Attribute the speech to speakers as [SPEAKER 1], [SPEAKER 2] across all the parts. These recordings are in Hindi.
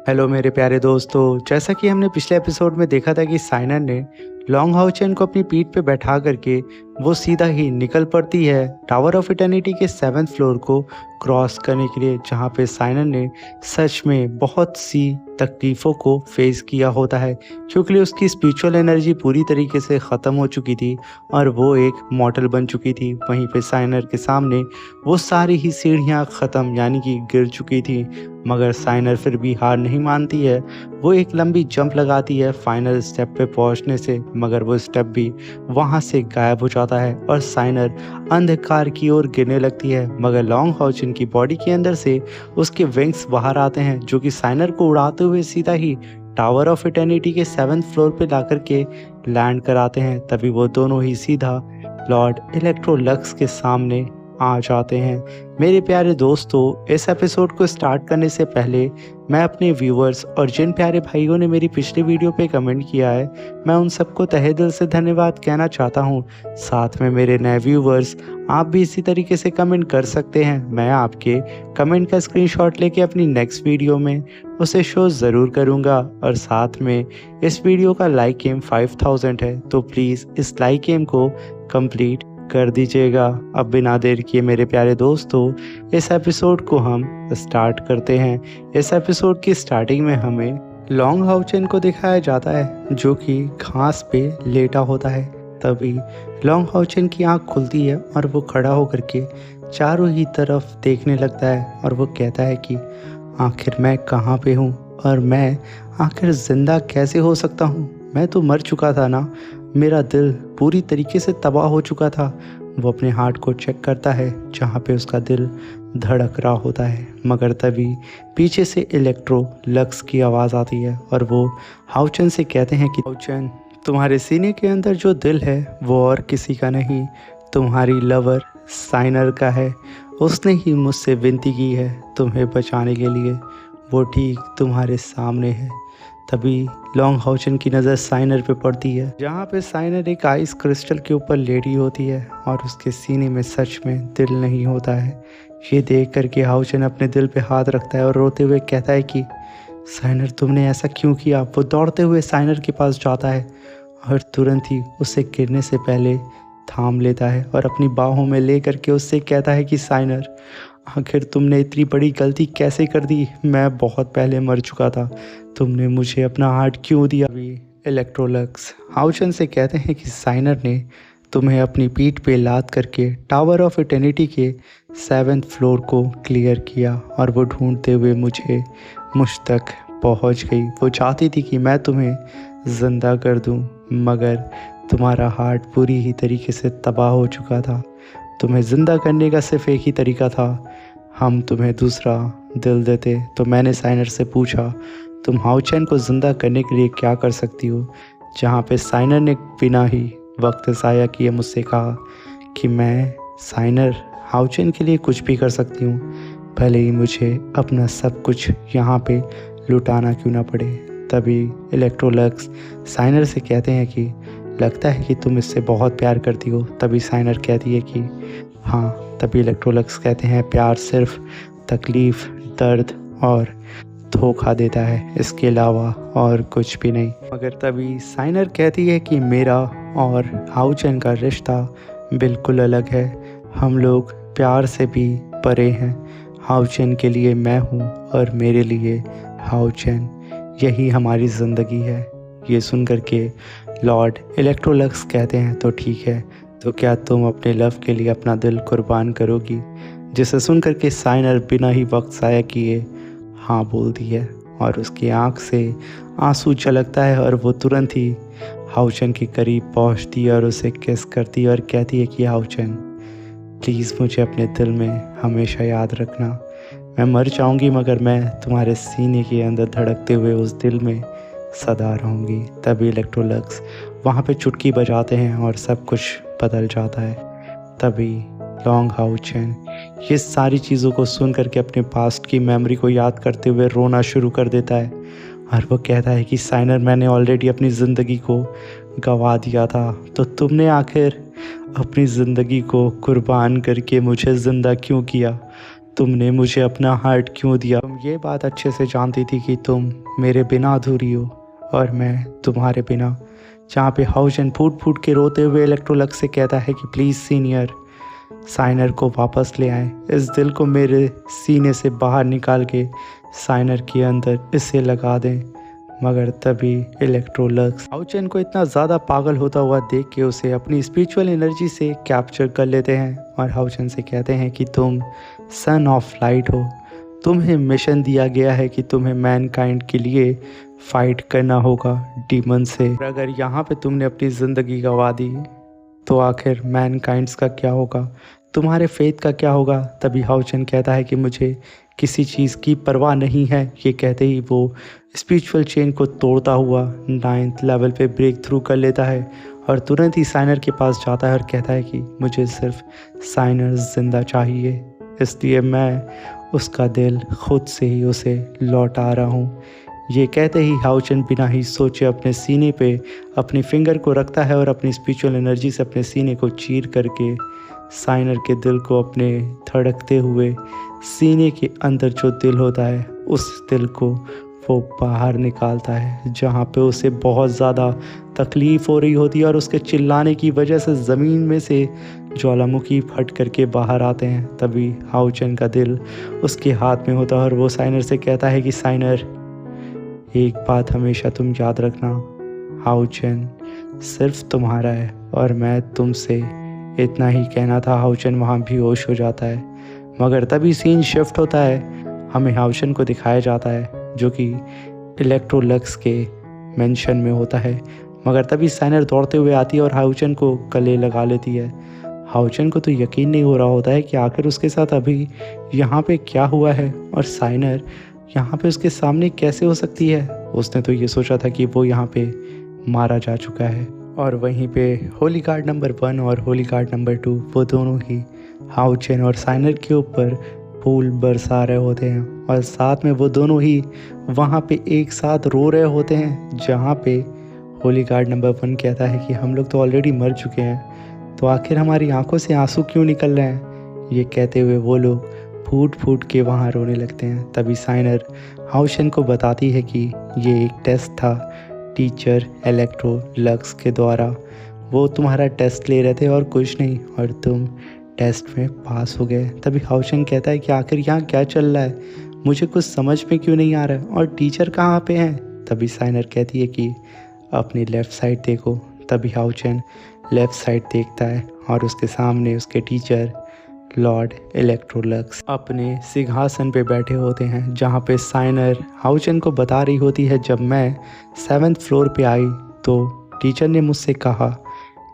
[SPEAKER 1] हेलो मेरे प्यारे दोस्तों। जैसा कि हमने पिछले एपिसोड में देखा था कि साइनर ने लॉन्ग हाउचेन को अपनी पीठ पे बैठा करके वो सीधा ही निकल पड़ती है टावर ऑफ इटर्निटी के 7th फ्लोर को क्रॉस करने के लिए, जहाँ पे साइनर ने सच में बहुत सी तकलीफ़ों को फेस किया होता है, क्योंकि उसकी स्पिरिचुअल एनर्जी पूरी तरीके से ख़त्म हो चुकी थी और वो एक मॉर्टल बन चुकी थी। वहीं पे साइनर के सामने वो सारी ही सीढ़ियाँ ख़त्म यानी कि गिर चुकी थी, मगर साइनर फिर भी हार नहीं मानती है। वो एक लंबी जंप लगाती है फाइनल स्टेप पे पहुंचने से, मगर वो स्टेप भी वहां से गायब हो जाता है और साइनर अंधकार की ओर गिरने लगती है। मगर लॉन्ग हाउचेन की बॉडी के अंदर से उसके विंग्स बाहर आते हैं, जो कि साइनर को उड़ाते हुए सीधा ही टावर ऑफ इटर्निटी के 7th फ्लोर पे लाकर के लैंड कराते हैं। तभी वो दोनों ही सीधा लॉर्ड इलेक्ट्रोलक्स के सामने आ जाते हैं। मेरे प्यारे दोस्तों, इस एपिसोड को स्टार्ट करने से पहले मैं अपने व्यूअर्स और जिन प्यारे भाइयों ने मेरी पिछली वीडियो पे कमेंट किया है, मैं उन सबको तहे दिल से धन्यवाद कहना चाहता हूँ। साथ में मेरे नए व्यूअर्स, आप भी इसी तरीके से कमेंट कर सकते हैं। मैं आपके कमेंट का स्क्रीनशॉट लेके अपनी नेक्स्ट वीडियो में उसे शो ज़रूर करूँगा। और साथ में इस वीडियो का लाइक एम 5000 है, तो प्लीज़ इस लाइक एम को कंप्लीट कर दीजिएगा। अब बिना देर किए मेरे प्यारे दोस्तों, इस एपिसोड को हम स्टार्ट करते हैं। इस एपिसोड की स्टार्टिंग में हमें लॉन्ग हाउचेन को दिखाया जाता है, जो कि घास पे लेटा होता है। तभी लॉन्ग हाउचेन की आंख खुलती है और वो खड़ा होकर के चारों ही तरफ देखने लगता है और वो कहता है कि आखिर मैं कहाँ पे हूँ और मैं आखिर ज़िंदा कैसे हो सकता हूँ। मैं तो मर चुका था ना, मेरा दिल पूरी तरीके से तबाह हो चुका था। वो अपने हार्ट को चेक करता है जहाँ पे उसका दिल धड़क रहा होता है, मगर तभी पीछे से इलेक्ट्रो लक्स की आवाज़ आती है और वो हाउचेन से कहते हैं कि हाउचेन, तुम्हारे सीने के अंदर जो दिल है वो और किसी का नहीं, तुम्हारी लवर साइनर का है। उसने ही मुझसे विनती की है तुम्हें बचाने के लिए, वो ठीक तुम्हारे सामने है। तभी लॉन्ग हाउचेन की नज़र साइनर पे पड़ती है, जहाँ पे साइनर एक आइस क्रिस्टल के ऊपर लेटी होती है और उसके सीने में सच में दिल नहीं होता है। ये देख करके हाउचेन अपने दिल पे हाथ रखता है और रोते हुए कहता है कि साइनर, तुमने ऐसा क्यों किया। वो दौड़ते हुए साइनर के पास जाता है और तुरंत ही उसे गिरने से पहले थाम लेता है और अपनी बाहों में ले करके उससे कहता है कि साइनर, आखिर तुमने इतनी बड़ी गलती कैसे कर दी। मैं बहुत पहले मर चुका था, तुमने मुझे अपना हार्ट क्यों दिया। अभी इलेक्ट्रोलक्स हाउचेन से कहते हैं कि साइनर ने तुम्हें अपनी पीठ पे लाद करके टावर ऑफ इटर्निटी के 7th फ्लोर को क्लियर किया और वो ढूंढते हुए मुझ तक पहुंच गई। वो चाहती थी कि मैं तुम्हें ज़िंदा कर दूं, मगर तुम्हारा हार्ट पूरी ही तरीके से तबाह हो चुका था। तुम्हें ज़िंदा करने का सिर्फ एक ही तरीका था, हम तुम्हें दूसरा दिल देते। तो मैंने साइनर से पूछा, तुम हाउचेन को ज़िंदा करने के लिए क्या कर सकती हो। जहाँ पे साइनर ने बिना ही वक्त ज़ाया किए मुझसे कहा कि मैं साइनर हाउचेन के लिए कुछ भी कर सकती हूँ, भले ही मुझे अपना सब कुछ यहाँ पे लुटाना क्यों ना पड़े। तभी इलेक्ट्रोलक्स साइनर से कहते हैं कि लगता है कि तुम इससे बहुत प्यार करती हो। तभी साइनर कहती है कि हाँ। तभी इलेक्ट्रोलक्स कहते हैं प्यार सिर्फ तकलीफ़, दर्द और धोखा देता है, इसके अलावा और कुछ भी नहीं। मगर तभी साइनर कहती है कि मेरा और हाउचेन का रिश्ता बिल्कुल अलग है, हम लोग प्यार से भी परे हैं। हाउचेन के लिए मैं हूँ और मेरे लिए हाउचेन, यही हमारी ज़िंदगी है। ये सुन कर के लॉर्ड इलेक्ट्रोलक्स कहते हैं तो ठीक है, तो क्या तुम अपने लव के लिए अपना दिल कुर्बान करोगी। जिसे सुन कर के साइनर बिना ही वक्त ज़ाया किए हाँ बोलती है और उसकी आंख से आंसू झलकता है और वो तुरंत ही हाउचेन के करीब पहुंचती है और उसे किस करती है और कहती है कि हाउचेन, प्लीज़ मुझे अपने दिल में हमेशा याद रखना। मैं मर जाऊंगी, मगर मैं तुम्हारे सीने के अंदर धड़कते हुए उस दिल में सदा रहूँगी। तभी इलेक्ट्रोलक्स वहाँ पे चुटकी बजाते हैं और सब कुछ बदल जाता है। तभी लॉन्ग हाउचेन ये सारी चीज़ों को सुन करके अपने पास्ट की मेमोरी को याद करते हुए रोना शुरू कर देता है और वो कहता है कि साइनर, मैंने ऑलरेडी अपनी ज़िंदगी को गंवा दिया था, तो तुमने आखिर अपनी ज़िंदगी को कुर्बान करके मुझे ज़िंदा क्यों किया। तुमने मुझे अपना हार्ट क्यों दिया? तुम ये बात अच्छे से जानती थी कि तुम मेरे बिना अधूरी हो और मैं तुम्हारे बिना। जहाँ पे हाउजन फूट फूट के रोते हुए इलेक्ट्रोलक्स से कहता है कि प्लीज़ सीनियर, साइनर को वापस ले आएं, इस दिल को मेरे सीने से बाहर निकाल के साइनर के अंदर इसे लगा दें। मगर तभी इलेक्ट्रोलक्स हाउचेन को इतना ज़्यादा पागल होता हुआ देख के उसे अपनी स्पिरिचुअल एनर्जी से कैप्चर कर लेते हैं और हाउचेन से कहते हैं कि तुम सन ऑफ लाइट हो, तुम्हें मिशन दिया गया है कि तुम्हें मैनकाइंड के लिए फाइट करना होगा डीमन से। और अगर यहाँ पे तुमने अपनी ज़िंदगी गंवा दी तो आखिर मैनकाइंड्स का क्या होगा, तुम्हारे फेथ का क्या होगा? तभी हाउचेन कहता है कि मुझे किसी चीज़ की परवाह नहीं है। ये कहते ही वो स्पिरिचुअल चेन को तोड़ता हुआ 9th लेवल पे ब्रेक थ्रू कर लेता है और तुरंत ही साइनर के पास जाता है और कहता है कि मुझे सिर्फ साइनर ज़िंदा चाहिए, इसलिए मैं उसका दिल खुद से ही उसे लौटा रहा हूँ। ये कहते ही हाउचेन बिना ही सोचे अपने सीने पे अपनी फिंगर को रखता है और अपनी स्पिरिचुअल एनर्जी से अपने सीने को चीर करके साइनर के दिल को अपने धड़कते हुए सीने के अंदर जो दिल होता है उस दिल को वो बाहर निकालता है, जहाँ पे उसे बहुत ज़्यादा तकलीफ़ हो रही होती है और उसके चिल्लाने की वजह से ज़मीन में से ज्वालामुखी फट करके बाहर आते हैं। तभी हाउचेन का दिल उसके हाथ में होता है और वो साइनर से कहता है कि साइनर, एक बात हमेशा तुम याद रखना, हाउचेन सिर्फ तुम्हारा है और मैं तुमसे इतना ही कहना था। हाउचेन वहाँ बेहोश हो जाता है मगर तभी सीन शिफ्ट होता है, हमें हाउचेन को दिखाया जाता है जो कि इलेक्ट्रोलक्स के मेंशन में होता है। मगर तभी साइनर दौड़ते हुए आती है और हाउचेन को गले लगा लेती है। हाउचेन को तो यकीन नहीं हो रहा होता है कि आखिर उसके साथ अभी यहाँ पे क्या हुआ है और साइनर यहाँ पे उसके सामने कैसे हो सकती है। उसने तो ये सोचा था कि वो यहाँ पे मारा जा चुका है। और वहीं पे होली गार्ड नंबर 1 और होली गार्ड नंबर 2 वो दोनों ही हाउचेन और साइनर के ऊपर फूल बरसा रहे होते हैं और साथ में वो दोनों ही वहाँ पे एक साथ रो रहे होते हैं, जहाँ पे होली गार्ड नंबर 1 कहता है कि हम लोग तो ऑलरेडी मर चुके हैं, तो आखिर हमारी आंखों से आंसू क्यों निकल रहे हैं। ये कहते हुए वो लोग फूट फूट के वहाँ रोने लगते हैं। तभी साइनर हाउचेन को बताती है कि ये एक टेस्ट था टीचर इलेक्ट्रोलक्स के द्वारा, वो तुम्हारा टेस्ट ले रहे थे और कुछ नहीं, और तुम टेस्ट में पास हो गए। तभी हाउचेन कहता है कि आखिर यहाँ क्या चल रहा है, मुझे कुछ समझ में क्यों नहीं आ रहा है और टीचर कहाँ पे हैं। तभी साइनर कहती है कि अपनी लेफ़्ट साइड देखो। तभी हाउचेन लेफ़्ट साइड देखता है और उसके सामने उसके टीचर लॉर्ड इलेक्ट्रोलक्स अपने सिंहासन पे बैठे होते हैं, जहाँ पे साइनर हाउचेन को बता रही होती है, जब मैं 7th फ्लोर पे आई तो टीचर ने मुझसे कहा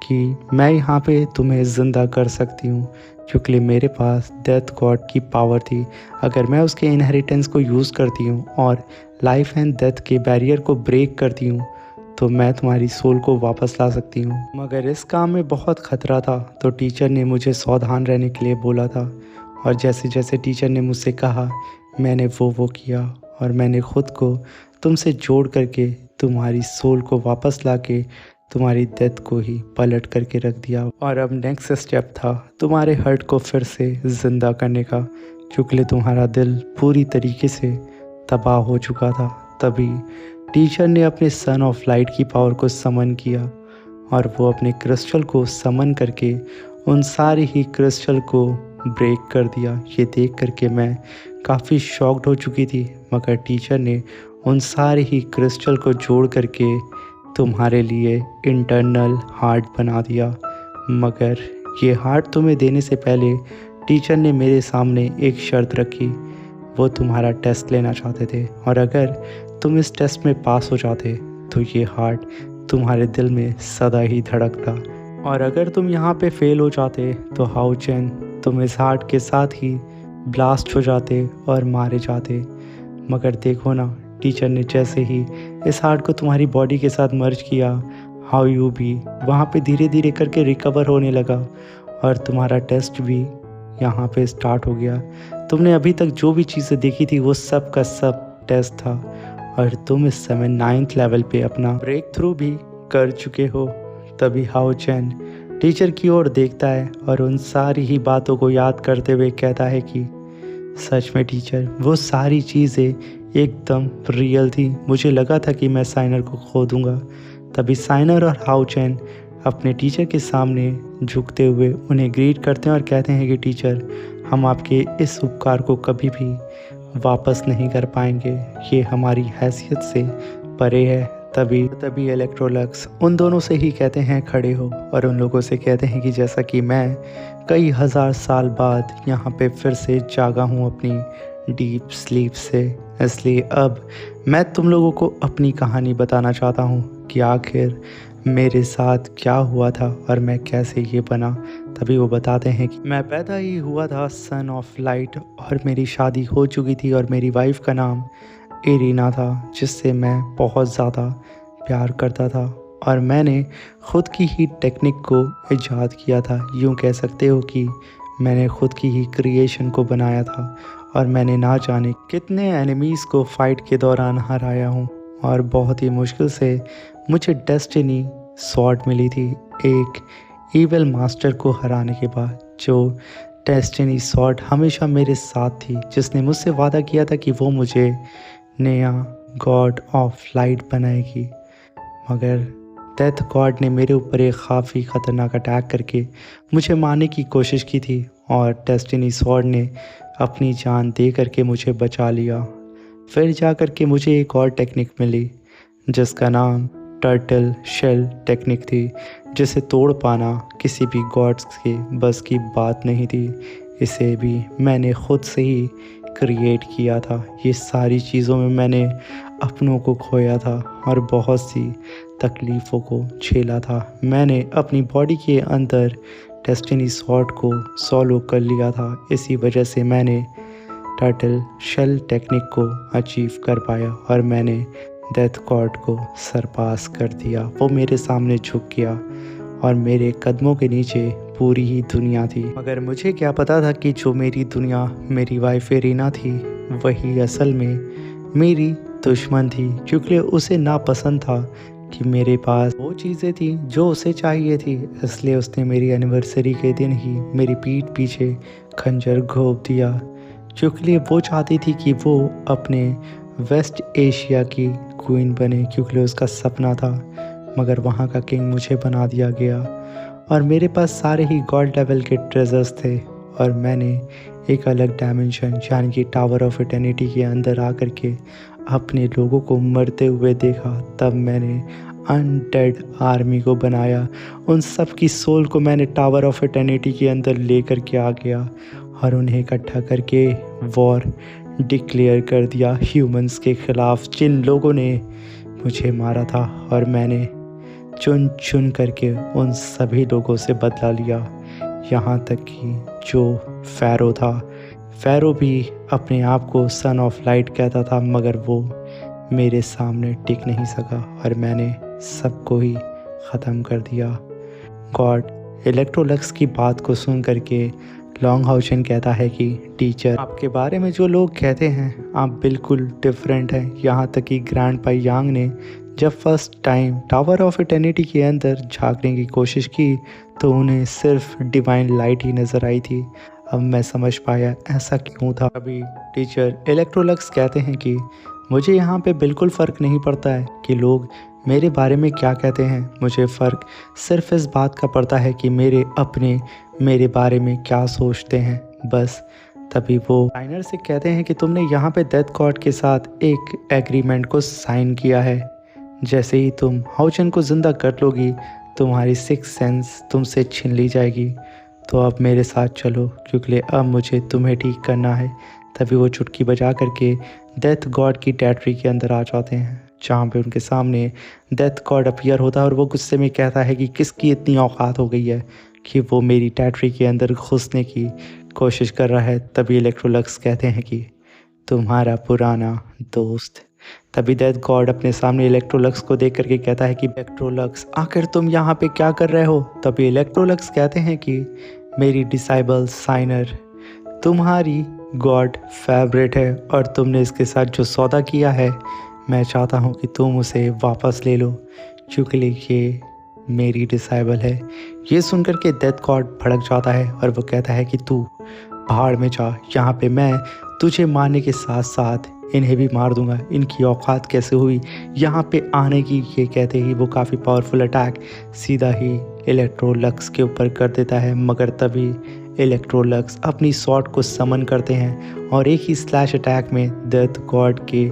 [SPEAKER 1] कि मैं यहाँ पे तुम्हें ज़िंदा कर सकती हूँ, क्योंकि मेरे पास डेथ गॉड की पावर थी। अगर मैं उसके इनहेरिटेंस को यूज़ करती हूँ और लाइफ एंड डेथ के बैरियर को ब्रेक करती हूँ तो मैं तुम्हारी सोल को वापस ला सकती हूँ। मगर इस काम में बहुत ख़तरा था, तो टीचर ने मुझे सावधान रहने के लिए बोला था और जैसे जैसे टीचर ने मुझसे कहा मैंने वो किया और मैंने ख़ुद को तुमसे जोड़ करके तुम्हारी सोल को वापस ला के तुम्हारी डेथ को ही पलट करके रख दिया। और अब नेक्स्ट स्टेप था तुम्हारे हर्ट को फिर से ज़िंदा करने का, क्योंकि तुम्हारा दिल पूरी तरीके से तबाह हो चुका था। तभी टीचर ने अपने सन ऑफ लाइट की पावर को समन किया और वो अपने क्रिस्टल को समन करके उन सारे ही क्रिस्टल को ब्रेक कर दिया। ये देख करके मैं काफ़ी शॉक्ड हो चुकी थी, मगर टीचर ने उन सारे ही क्रिस्टल को जोड़ करके तुम्हारे लिए इंटरनल हार्ट बना दिया। मगर ये हार्ट तुम्हें देने से पहले टीचर ने मेरे सामने एक शर्त रखी, वो तुम्हारा टेस्ट लेना चाहते थे और अगर तुम इस टेस्ट में पास हो जाते तो ये हार्ट तुम्हारे दिल में सदा ही धड़कता, और अगर तुम यहाँ पे फेल हो जाते तो हाउचेन तुम इस हार्ट के साथ ही ब्लास्ट हो जाते और मारे जाते। मगर देखो ना, टीचर ने जैसे ही इस हार्ट को तुम्हारी बॉडी के साथ मर्ज किया, हाउ यू भी वहाँ पे धीरे धीरे करके रिकवर होने लगा और तुम्हारा टेस्ट भी यहाँ पे स्टार्ट हो गया। तुमने अभी तक जो भी चीज़ें देखी थी वो सब का सब टेस्ट था और तुम इस समय 9th लेवल पे अपना ब्रेक थ्रू भी कर चुके हो। तभी हाउचेन टीचर की ओर देखता है और उन सारी ही बातों को याद करते हुए कहता है कि सच में टीचर, वो सारी चीज़ें एकदम रियल थी। मुझे लगा था कि मैं साइनर को खो दूंगा। तभी साइनर और हाउचेन अपने टीचर के सामने झुकते हुए उन्हें ग्रीट करते हैं और कहते हैं कि टीचर, हम आपके इस उपकार को कभी भी वापस नहीं कर पाएंगे, ये हमारी हैसियत से परे है। तभी तभी इलेक्ट्रोलक्स उन दोनों से ही कहते हैं खड़े हो, और उन लोगों से कहते हैं कि जैसा कि मैं कई हज़ार साल बाद यहाँ पे फिर से जागा हूँ अपनी डीप स्लीप से, इसलिए अब मैं तुम लोगों को अपनी कहानी बताना चाहता हूँ कि आखिर मेरे साथ क्या हुआ था और मैं कैसे ये बना। तभी वो बताते हैं कि मैं पैदा ही हुआ था सन ऑफ लाइट, और मेरी शादी हो चुकी थी और मेरी वाइफ का नाम इरीना था, जिससे मैं बहुत ज़्यादा प्यार करता था। और मैंने ख़ुद की ही टेक्निक को इजाद किया था। यूँ कह सकते हो कि मैंने ख़ुद की ही क्रिएशन को बनाया था, और मैंने ना जाने कितने एनिमीज़ को फ़ाइट के दौरान हराया हूँ। और बहुत ही मुश्किल से मुझे डेस्टिनी स्वॉर्ड मिली थी एक ईविल मास्टर को हराने के बाद। जो डेस्टिनी स्वॉर्ड हमेशा मेरे साथ थी, जिसने मुझसे वादा किया था कि वो मुझे नया गॉड ऑफ लाइट बनाएगी। मगर डेथ गॉड ने मेरे ऊपर एक काफ़ी ख़तरनाक अटैक करके मुझे मारने की कोशिश की थी, और डेस्टिनी स्वॉर्ड ने अपनी जान दे करके मुझे बचा लिया। फिर जा कर के मुझे एक और टेक्निक मिली, जिसका नाम टर्टल शेल टेक्निक थी, जिसे तोड़ पाना किसी भी गॉड्स के बस की बात नहीं थी। इसे भी मैंने ख़ुद से ही क्रिएट किया था। ये सारी चीज़ों में मैंने अपनों को खोया था और बहुत सी तकलीफ़ों को झेला था। मैंने अपनी बॉडी के अंदर डेस्टिनी स्वॉर्ड को सॉलो कर लिया था। इसी वजह से मैंने टर्टल शेल टेक्निक को अचीव कर पाया, और मैंने डेथ गॉड को सरपास कर दिया। वो मेरे सामने झुक गया, और मेरे कदमों के नीचे पूरी ही दुनिया थी। मगर मुझे क्या पता था कि जो मेरी दुनिया मेरी वाइफ इरीना थी, वही असल में मेरी दुश्मन थी, क्योंकि उसे नापसंद था कि मेरे पास वो चीज़ें थी जो उसे चाहिए थी। इसलिए उसने मेरी एनिवर्सरी के दिन ही मेरी पीठ पीछे खंजर घोंप दिया, क्योंकि वो चाहती थी कि वो अपने वेस्ट एशिया की क्वीन बने, क्योंकि उसका सपना था। मगर वहाँ का किंग मुझे बना दिया गया, और मेरे पास सारे ही गॉड लेवल के ट्रेजर्स थे। और मैंने एक अलग डायमेंशन यानी कि टावर ऑफ इटर्निटी के अंदर आकर के अपने लोगों को मरते हुए देखा। तब मैंने अनडेड आर्मी को बनाया। उन सब की सोल को मैंने टावर ऑफ इटर्निटी के अंदर लेकर के आ गया, और उन्हें इकट्ठा करके वॉर डिक्लेयर कर दिया ह्यूमंस के ख़िलाफ़, जिन लोगों ने मुझे मारा था। और मैंने चुन चुन करके उन सभी लोगों से बदला लिया, यहाँ तक कि जो फ़ैरो था, फ़ैरो भी अपने आप को सन ऑफ लाइट कहता था, मगर वो मेरे सामने टिक नहीं सका, और मैंने सबको ही ख़त्म कर दिया। गॉड इलेक्ट्रोलक्स की बात को सुन करके लॉन्ग हाउचेन कहता है कि टीचर, आपके बारे में जो लोग कहते हैं आप बिल्कुल डिफरेंट हैं। यहाँ तक कि ग्रैंड पाई यांग ने जब first time tower of eternity के अंदर झांकने की कोशिश की, तो उन्हें सिर्फ डिवाइन लाइट ही नज़र आई थी। अब मैं समझ पाया ऐसा क्यों था। अभी टीचर इलेक्ट्रोलक्स कहते हैं कि मुझे यहाँ पे बिल्कुल फ़र्क नहीं पड़ता है कि लोग मेरे बारे में क्या कहते हैं। मुझे फ़र्क सिर्फ इस बात का पड़ता है कि मेरे अपने मेरे बारे में क्या सोचते हैं, बस। तभी वो साइनर से कहते हैं कि तुमने यहाँ पे डेथ गॉड के साथ एक एग्रीमेंट को साइन किया है। जैसे ही तुम हाउचेन को ज़िंदा कर लोगी, तुम्हारी सिक्स सेंस तुमसे छीन ली जाएगी। तो अब मेरे साथ चलो, क्योंकि अब मुझे तुम्हें ठीक करना है। तभी वो चुटकी बजा करके डेथ गॉड की टेरिटरी के अंदर आ जाते हैं, जहाँ पे उनके सामने डेथ गॉड अपीयर होता है, और वो गुस्से में कहता है कि किसकी इतनी औकात हो गई है कि वो मेरी टेरिटरी के अंदर घुसने की कोशिश कर रहा है। तभी इलेक्ट्रोलक्स कहते हैं कि तुम्हारा पुराना दोस्त। तभी डेथ गॉड अपने सामने इलेक्ट्रोलक्स को देख करके कहता है कि इलेक्ट्रोलक्स, आखिर तुम यहाँ पे क्या कर रहे हो। तभी इलेक्ट्रोलक्स कहते हैं कि मेरी डिसाइबल साइनर तुम्हारी गॉड फेवरेट है, और तुमने इसके साथ जो सौदा किया है, मैं चाहता हूँ कि तुम उसे वापस ले लो, क्योंकि ये मेरी डिसाइबल है। ये सुनकर के डेथ गॉड भड़क जाता है, और वो कहता है कि तू पहाड़ में जा, यहाँ पे मैं तुझे मारने के साथ साथ इन्हें भी मार दूंगा। इनकी औकात कैसे हुई यहाँ पे आने की। ये कहते ही वो काफ़ी पावरफुल अटैक सीधा ही इलेक्ट्रोलक्स के ऊपर कर देता है, मगर तभी इलेक्ट्रोलक्स अपनी स्वॉर्ड को समन करते हैं और एक ही स्लैश अटैक में डेथ गॉड के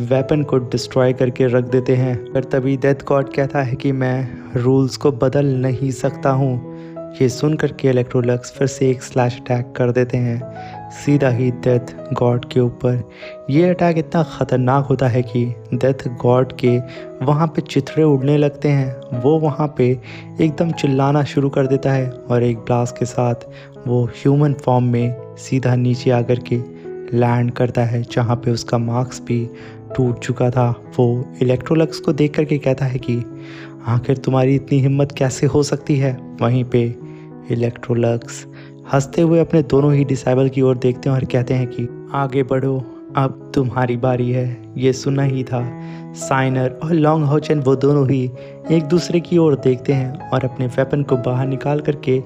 [SPEAKER 1] वेपन को डिस्ट्रॉय करके रख देते हैं। पर तभी डेथ गॉड कहता है कि मैं रूल्स को बदल नहीं सकता हूँ। ये सुन कर के इलेक्ट्रोलक्स फिर से एक स्लैश अटैक कर देते हैं सीधा ही डेथ गॉड के ऊपर। ये अटैक इतना ख़तरनाक होता है कि डेथ गॉड के वहाँ पे चिथड़े उड़ने लगते हैं। वो वहाँ पे एकदम चिल्लाना शुरू कर देता है और एक ब्लास्ट के साथ वो ह्यूमन फॉर्म में सीधा नीचे आकर के लैंड करता है, जहाँ पे उसका मास्क भी टूट चुका था। वो इलेक्ट्रोलक्स को देख कर के कहता है कि आखिर तुम्हारी इतनी हिम्मत कैसे हो सकती है। वहीं पे इलेक्ट्रोलक्स हंसते हुए अपने दोनों ही डिसाइबल की ओर देखते हैं और कहते हैं कि आगे बढ़ो, अब तुम्हारी बारी है। ये सुना ही था साइनर और लॉन्ग हाउचेन वो दोनों ही एक दूसरे की ओर देखते हैं और अपने वेपन को बाहर निकाल करके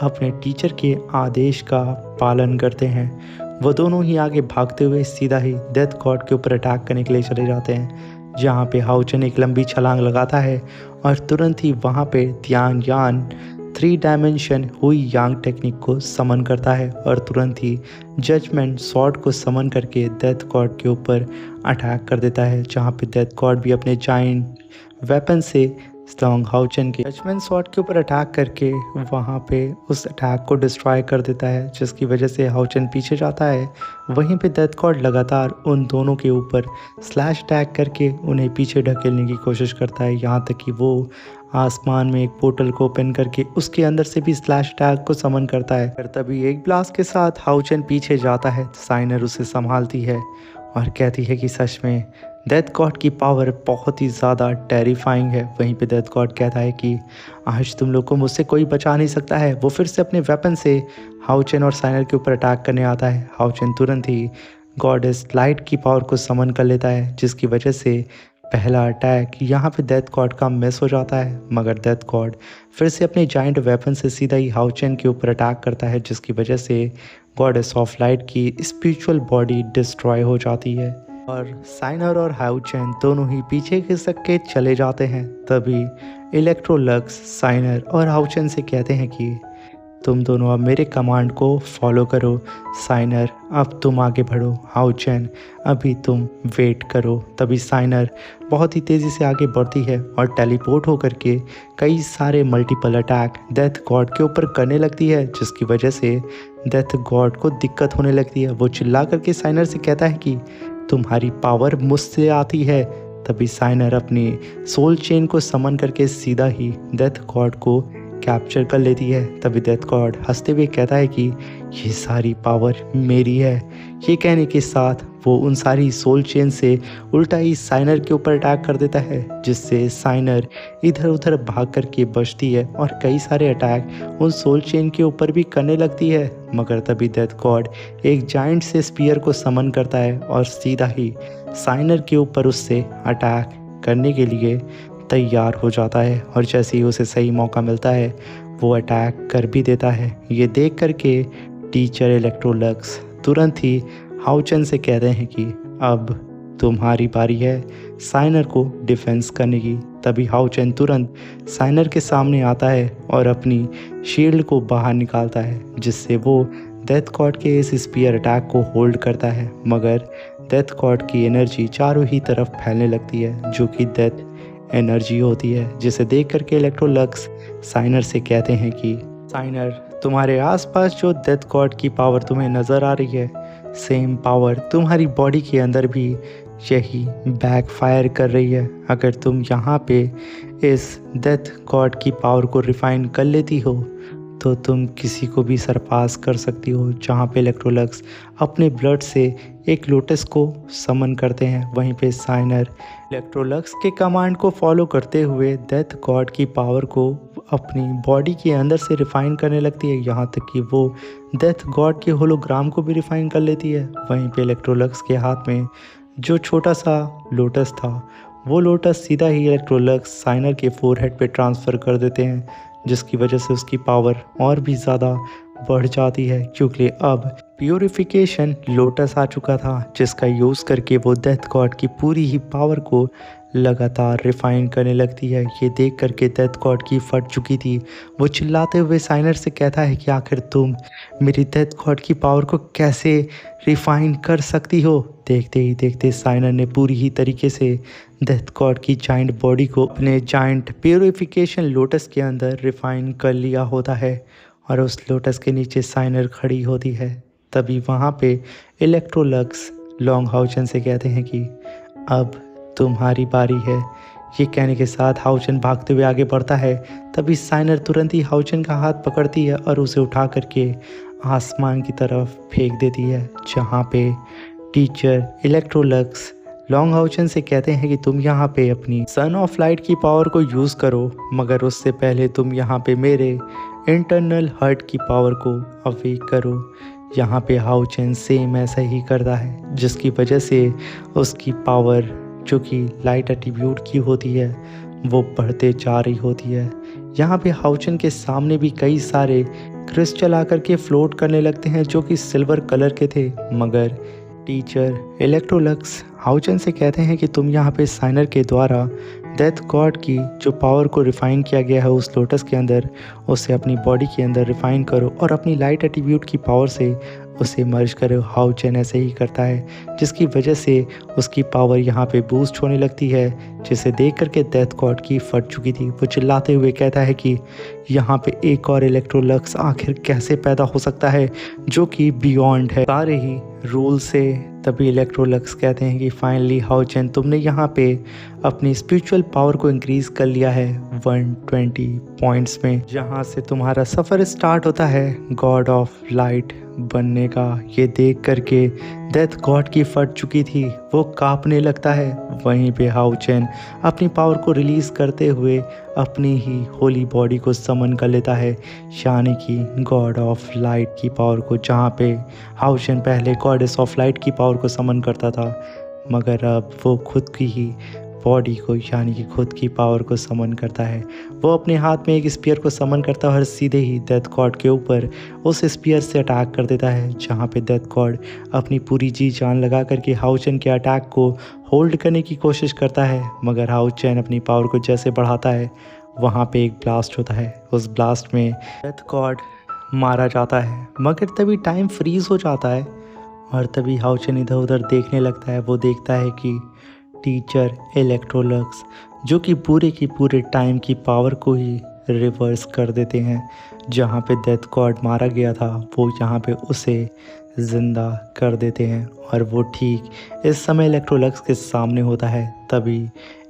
[SPEAKER 1] अपने टीचर के आदेश का पालन करते हैं। वो दोनों ही आगे भागते हुए सीधा ही डेथ गॉड के ऊपर अटैक करने के लिए चले जाते हैं, जहाँ पे हाउचेन एक लंबी छलांग लगाता है और तुरंत ही वहाँ पे त्यान यान 3 डायमेंशन हुई यांग टेक्निक को समन करता है और तुरंत ही जजमेंट स्वॉर्ड को समन करके डेथ गॉड के ऊपर अटैक कर देता है, जहाँ पे डेथ गॉड भी अपने जाइंट वेपन से लॉन्ग हाउचेन के जजमेंट स्वॉर्ड के ऊपर अटैक करके वहाँ पे उस अटैक को डिस्ट्रॉय कर देता है, जिसकी वजह से हाउचेन पीछे जाता है। वहीं पे डेथ गॉड लगातार उन दोनों के ऊपर स्लैश अटैक करके उन्हें पीछे ढकेलने की कोशिश करता है, यहाँ तक कि वो आसमान में एक पोर्टल को ओपन करके उसके अंदर से भी स्लैश अटैक को समन करता है। पर तभी एक ब्लास्ट के साथ हाउचेन पीछे जाता है। साइनर उसे संभालती है और कहती है कि सच में डेथ गॉड की पावर बहुत ही ज़्यादा टेरिफाइंग है। वहीं पे डेथ गॉड कहता है कि आज तुम लोग को मुझसे कोई बचा नहीं सकता है। वो फिर से अपने वेपन से हाउचेन और साइनर के ऊपर अटैक करने आता है। हाउचेन तुरंत ही गॉडेस लाइट की पावर को समन कर लेता है, जिसकी वजह से पहला अटैक यहाँ पे डेथ गॉड का मिस हो जाता है, मगर डेथ गॉड फिर से अपने जाइंट वेपन से सीधा ही हाउचेन के ऊपर अटैक करता है, जिसकी वजह से गॉडेस ऑफ लाइट की स्पिरिचुअल बॉडी डिस्ट्रॉय हो जाती है और साइनर और हाउचेन दोनों ही पीछे खिसक के चले जाते हैं। तभी इलेक्ट्रोलक्स साइनर और हाउचेन से कहते हैं कि तुम दोनों अब मेरे कमांड को फॉलो करो। साइनर अब तुम आगे बढ़ो, हाउचेन अभी तुम वेट करो। तभी साइनर बहुत ही तेज़ी से आगे बढ़ती है और टेलीपोर्ट होकर के कई सारे मल्टीपल अटैक डेथ गॉड के ऊपर करने लगती है, जिसकी वजह से डेथ गॉड को दिक्कत होने लगती है। वो चिल्ला करके साइनर से कहता है कि तुम्हारी पावर मुझसे आती है। तभी साइनर अपनी सोल चेन को समन करके सीधा ही डेथ गॉड को कैप्चर कर लेती है। तभी डेथ गॉड हंसते हुए कहता है कि ये सारी पावर मेरी है। ये कहने के साथ वो उन सारी सोल चेन से उल्टा ही साइनर के ऊपर अटैक कर देता है, जिससे साइनर इधर उधर भाग कर के बचती है और कई सारे अटैक उन सोल चेन के ऊपर भी करने लगती है। मगर तभी डेथ गॉड एक जाइंट से स्पीयर को समन करता है और सीधा ही साइनर के ऊपर उससे अटैक करने के लिए तैयार हो जाता है और जैसे ही उसे सही मौका मिलता है वो अटैक कर भी देता है। ये देख करके टीचर इलेक्ट्रोलक्स तुरंत ही हाउचेन से कहते हैं कि अब तुम्हारी बारी है साइनर को डिफेंस करने की। तभी हाउचेन तुरंत साइनर के सामने आता है और अपनी शील्ड को बाहर निकालता है, जिससे वो डेथ गॉड के इस स्पीयर अटैक को होल्ड करता है। मगर डेथ गॉड की एनर्जी चारों ही तरफ फैलने लगती है, जो कि डेथ एनर्जी होती है, जिसे देख करके इलेक्ट्रोलक्स साइनर से कहते हैं कि साइनर तुम्हारे आसपास जो डेथ गॉड की पावर तुम्हें नज़र आ रही है, सेम पावर तुम्हारी बॉडी के अंदर भी यही बैकफायर कर रही है। अगर तुम यहाँ पे इस डेथ गॉड की पावर को रिफाइन कर लेती हो तो तुम किसी को भी सरपास कर सकती हो। जहाँ पे इलेक्ट्रोलक्स अपने ब्लड से एक लोटस को समन करते हैं, वहीं पे साइनर इलेक्ट्रोलक्स के कमांड को फॉलो करते हुए डेथ गॉड की पावर को अपनी बॉडी के अंदर से रिफाइन करने लगती है, यहाँ तक कि वो डेथ गॉड के होलोग्राम को भी रिफाइन कर लेती है। वहीं पे इलेक्ट्रोलक्स के हाथ में जो छोटा सा लोटस था, वो लोटस सीधा ही इलेक्ट्रोलक्स साइनर के फोरहेड पे ट्रांसफ़र कर देते हैं, जिसकी वजह से उसकी पावर और भी ज़्यादा बढ़ जाती है, क्योंकि अब प्यूरिफिकेशन लोटस आ चुका था, जिसका यूज़ करके वो डेथ गॉड की पूरी ही पावर को लगातार रिफाइन करने लगती है। ये देख करके डेथ गॉड की फट चुकी थी। वो चिल्लाते हुए साइनर से कहता है कि आखिर तुम मेरी डेथ गॉड की पावर को कैसे रिफाइन कर सकती हो। देखते ही देखते साइनर ने पूरी ही तरीके से डेथ गॉड की जाइंट बॉडी को अपने जाइंट प्यूरिफिकेशन लोटस के अंदर रिफाइन कर लिया होता है और उस लोटस के नीचे साइनर खड़ी होती है। तभी वहाँ पे इलेक्ट्रोलक्स लॉन्ग हाउचन से कहते हैं कि अब तुम्हारी बारी है। ये कहने के साथ हाउचन भागते हुए आगे बढ़ता है। तभी साइनर तुरंत ही हाउचन का हाथ पकड़ती है और उसे उठा करके आसमान की तरफ फेंक देती है, जहाँ पे टीचर इलेक्ट्रोलक्स लॉन्ग हाउचन से कहते हैं कि तुम यहाँ पे अपनी सन ऑफ लाइट की पावर को यूज़ करो, मगर उससे पहले तुम यहाँ पे मेरे इंटरनल हार्ट की पावर को अवेक करो। यहाँ पे हाउचन सेम ऐसा ही करता है, जिसकी वजह से उसकी पावर जो कि लाइट एट्रीब्यूट की होती है वो बढ़ते जा रही होती है। यहाँ पे हाउचन के सामने भी कई सारे क्रिस्टल आकर के फ्लोट करने लगते हैं, जो कि सिल्वर कलर के थे। मगर टीचर इलेक्ट्रोलक्स हाउचन से कहते हैं कि तुम यहाँ पे साइनर के द्वारा डेथ गॉड की जो पावर को रिफाइन किया गया है उस लोटस के अंदर, उसे अपनी बॉडी के अंदर रिफाइन करो और अपनी लाइट एट्रीब्यूट की पावर से उसे मर्ज करो। हाउचन ऐसे ही करता है, जिसकी वजह से उसकी पावर यहाँ पे बूस्ट होने लगती है, जिसे देख करके डेथ गॉड की फट चुकी थी। वो चिल्लाते हुए कहता है कि यहाँ पे एक और इलेक्ट्रोलक्स आखिर कैसे पैदा हो सकता है, जो कि बियॉन्ड है सारे ही रूल से। तभी इलेक्ट्रोलक्स कहते हैं कि फाइनली हाउचन तुमने यहाँ पे अपनी स्पिरिचुअल पावर को इंक्रीज़ कर लिया है 120 पॉइंट्स में, जहाँ से तुम्हारा सफ़र स्टार्ट होता है गॉड ऑफ लाइट बनने का। ये देख करके डेथ गॉड की फट चुकी थी, वो कांपने लगता है। वहीं पे हाउचन अपनी पावर को रिलीज़ करते हुए अपनी ही होली बॉडी को समन कर लेता है, यानी कि गॉड ऑफ लाइट की पावर को। जहाँ पे हाउचन पहले गॉडेस ऑफ लाइट की पावर को समन करता था, मगर अब वो खुद की ही बॉडी को यानी कि खुद की पावर को समन करता है। वो अपने हाथ में एक स्पीयर को समन करता है और सीधे ही डेथ गॉड के ऊपर उस स्पीयर से अटैक कर देता है, जहाँ पे डेथ गॉड अपनी पूरी जी जान लगा करके हाउचन के अटैक को होल्ड करने की कोशिश करता है। मगर हाउचन अपनी पावर को जैसे बढ़ाता है, वहाँ पे एक ब्लास्ट होता है। उस ब्लास्ट में डेथ गॉड मारा जाता है, मगर तभी टाइम फ्रीज हो जाता है और तभी हाउचन इधर उधर देखने लगता है। वो देखता है कि टीचर इलेक्ट्रोलक्स जो कि पूरे की पूरे टाइम की पावर को ही रिवर्स कर देते हैं। जहाँ पे डेथ गॉड मारा गया था, वो यहाँ पे उसे ज़िंदा कर देते हैं और वो ठीक इस समय इलेक्ट्रोलक्स के सामने होता है। तभी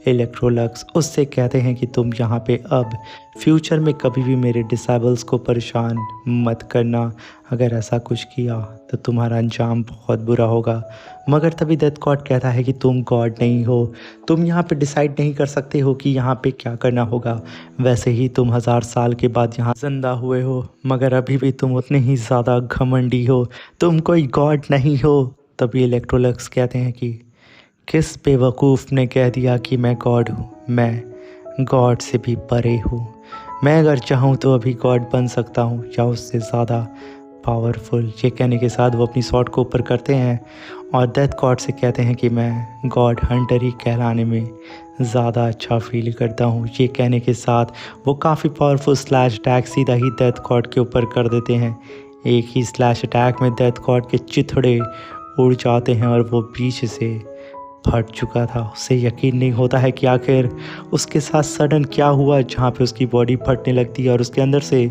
[SPEAKER 1] इलेक्ट्रोलक्स उससे कहते हैं कि तुम यहाँ पे अब फ्यूचर में कभी भी मेरे डिसेबल्स को परेशान मत करना, अगर ऐसा कुछ किया तो तुम्हारा अंजाम बहुत बुरा होगा। मगर तभी डेथ गॉड कहता है कि तुम गॉड नहीं हो, तुम यहाँ पे डिसाइड नहीं कर सकते हो कि यहाँ पे क्या करना होगा। वैसे ही तुम 1000 साल के बाद यहाँ जिंदा हुए हो, मगर अभी भी तुम उतने ही ज़्यादा घमंडी हो, तुम कोई गॉड नहीं हो। तभी इलेक्ट्रोलक्स कहते हैं कि किस बेवकूफ़ ने कह दिया कि मैं गॉड हूँ, मैं गॉड से भी परे हूँ। मैं अगर चाहूँ तो अभी गॉड बन सकता हूँ या उससे ज़्यादा पावरफुल। ये कहने के साथ वो अपनी शॉट को ऊपर करते हैं और डेथ गॉड से कहते हैं कि मैं गॉड हंटर ही कहलाने में ज़्यादा अच्छा फील करता हूँ। ये कहने के साथ वो काफ़ी पावरफुल स्लैश अटैक सीधा ही डेथ गॉड के ऊपर कर देते हैं। एक ही स्लैश अटैक में डेथ गॉड के चिथड़े उड़ जाते हैं और वो बीच से फट चुका था। उसे यकीन नहीं होता है कि आखिर उसके साथ सडन क्या हुआ, जहाँ पे उसकी बॉडी फटने लगती है और उसके अंदर से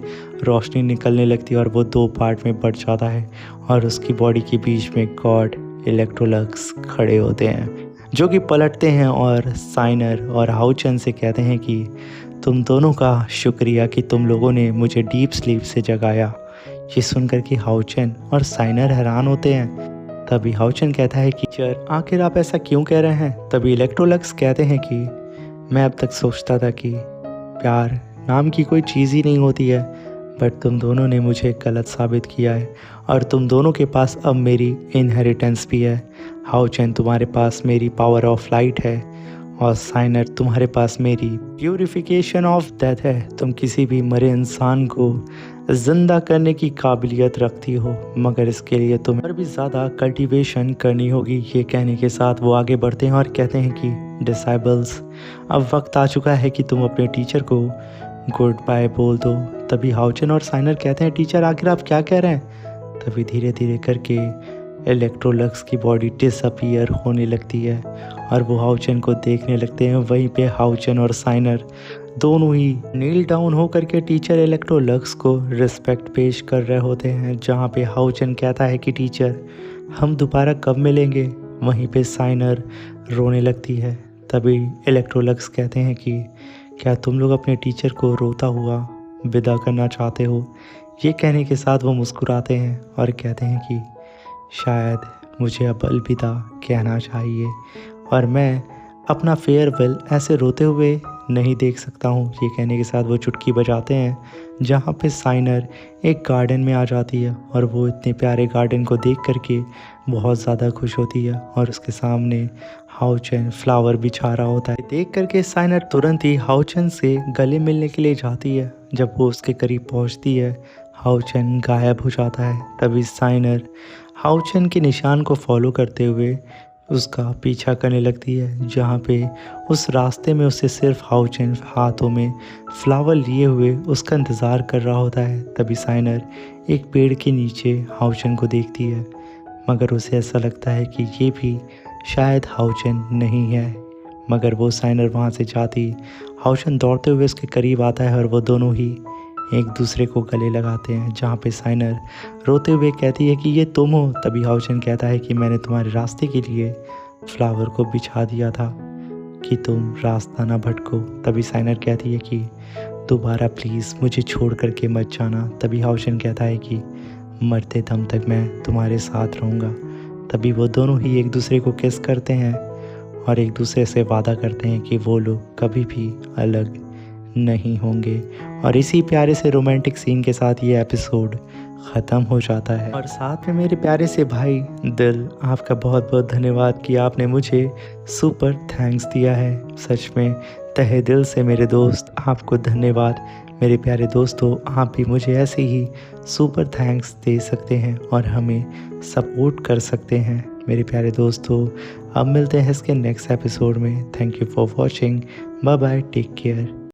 [SPEAKER 1] रोशनी निकलने लगती है और वो 2 पार्ट में बढ़ जाता है और उसकी बॉडी के बीच में गॉड इलेक्ट्रोलक्स खड़े होते हैं, जो कि पलटते हैं और साइनर और हाउचन से कहते हैं कि तुम दोनों का शुक्रिया कि तुम लोगों ने मुझे डीप स्लीप से जगाया। ये सुनकर कि हाउचन और साइनर हैरान होते हैं। तभी हाउचन कहता है कि टीचर आखिर आप ऐसा क्यों कह रहे हैं। तभी इलेक्ट्रोलक्स कहते हैं कि मैं अब तक सोचता था कि प्यार नाम की कोई चीज़ ही नहीं होती है, बट तुम दोनों ने मुझे गलत साबित किया है और तुम दोनों के पास अब मेरी इनहेरिटेंस भी है। हाउचन तुम्हारे पास मेरी पावर ऑफ लाइट है और साइनर तुम्हारे पास मेरी प्यूरिफिकेशन ऑफ डेथ है। तुम किसी भी मरे इंसान को जिंदा करने की काबिलियत रखती हो, मगर इसके लिए तुम्हें और भी ज़्यादा कल्टीवेशन करनी होगी। ये कहने के साथ वो आगे बढ़ते हैं और कहते हैं कि डिसाइबल्स, अब वक्त आ चुका है कि तुम अपने टीचर को गुड बाय बोल दो। तभी हाउचन और साइनर कहते हैं, टीचर आखिर आप क्या कह रहे हैं? तभी धीरे धीरे करके इलेक्ट्रोलक्स की बॉडी डिसअपीयर होने लगती है और वो हाउचन को देखने लगते हैं। वहीं पे हाउचन और साइनर दोनों ही नील डाउन होकर के टीचर इलेक्ट्रोलक्स को रिस्पेक्ट पेश कर रहे होते हैं, जहाँ पे हाउचन कहता है कि टीचर हम दोबारा कब मिलेंगे। वहीं पे साइनर रोने लगती है। तभी इलेक्ट्रोलक्स कहते हैं कि क्या तुम लोग अपने टीचर को रोता हुआ विदा करना चाहते हो? ये कहने के साथ वो मुस्कुराते हैं और कहते हैं कि शायद मुझे अब अलविदा कहना चाहिए और मैं अपना फेयरवेल ऐसे रोते हुए नहीं देख सकता हूँ। ये कहने के साथ वो चुटकी बजाते हैं, जहाँ पे साइनर एक गार्डन में आ जाती है और वो इतने प्यारे गार्डन को देख करके बहुत ज़्यादा खुश होती है और उसके सामने हाउचन फ्लावर बिछा रहा होता है। देख करके साइनर तुरंत ही हाउचन से गले मिलने के लिए जाती है। जब वो उसके करीब पहुँचती है, हाउचन गायब हो जाता है। तभी साइनर हाउचन के निशान को फॉलो करते हुए उसका पीछा करने लगती है, जहाँ पे उस रास्ते में उसे सिर्फ हाउचन हाथों में फ्लावर लिए हुए उसका इंतज़ार कर रहा होता है। तभी साइनर एक पेड़ के नीचे हाउचन को देखती है, मगर उसे ऐसा लगता है कि ये भी शायद हाउचन नहीं है। मगर वो साइनर वहाँ से जाती, हाउचन दौड़ते हुए उसके करीब आता है और वो दोनों ही एक दूसरे को गले लगाते हैं, जहाँ पे साइनर रोते हुए कहती है कि ये तुम हो। तभी हाउचन कहता है कि मैंने तुम्हारे रास्ते के लिए फ्लावर को बिछा दिया था कि तुम रास्ता ना भटको। तभी साइनर कहती है कि दोबारा प्लीज़ मुझे छोड़ करके मत जाना। तभी हाउचन कहता है कि मरते दम तक मैं तुम्हारे साथ रहूँगा। तभी वो दोनों ही एक दूसरे को किस करते हैं और एक दूसरे से वादा करते हैं कि वो लोग कभी भी अलग नहीं होंगे। और इसी प्यारे से रोमांटिक सीन के साथ ये एपिसोड ख़त्म हो जाता है। और साथ में मेरे प्यारे से भाई दिल, आपका बहुत बहुत धन्यवाद कि आपने मुझे सुपर थैंक्स दिया है। सच में तहे दिल से मेरे दोस्त, आपको धन्यवाद। मेरे प्यारे दोस्तों, आप भी मुझे ऐसे ही सुपर थैंक्स दे सकते हैं और हमें सपोर्ट कर सकते हैं। मेरे प्यारे दोस्तों, अब मिलते हैं इसके नेक्स्ट एपिसोड में। Thank you for watching. Bye bye, take care.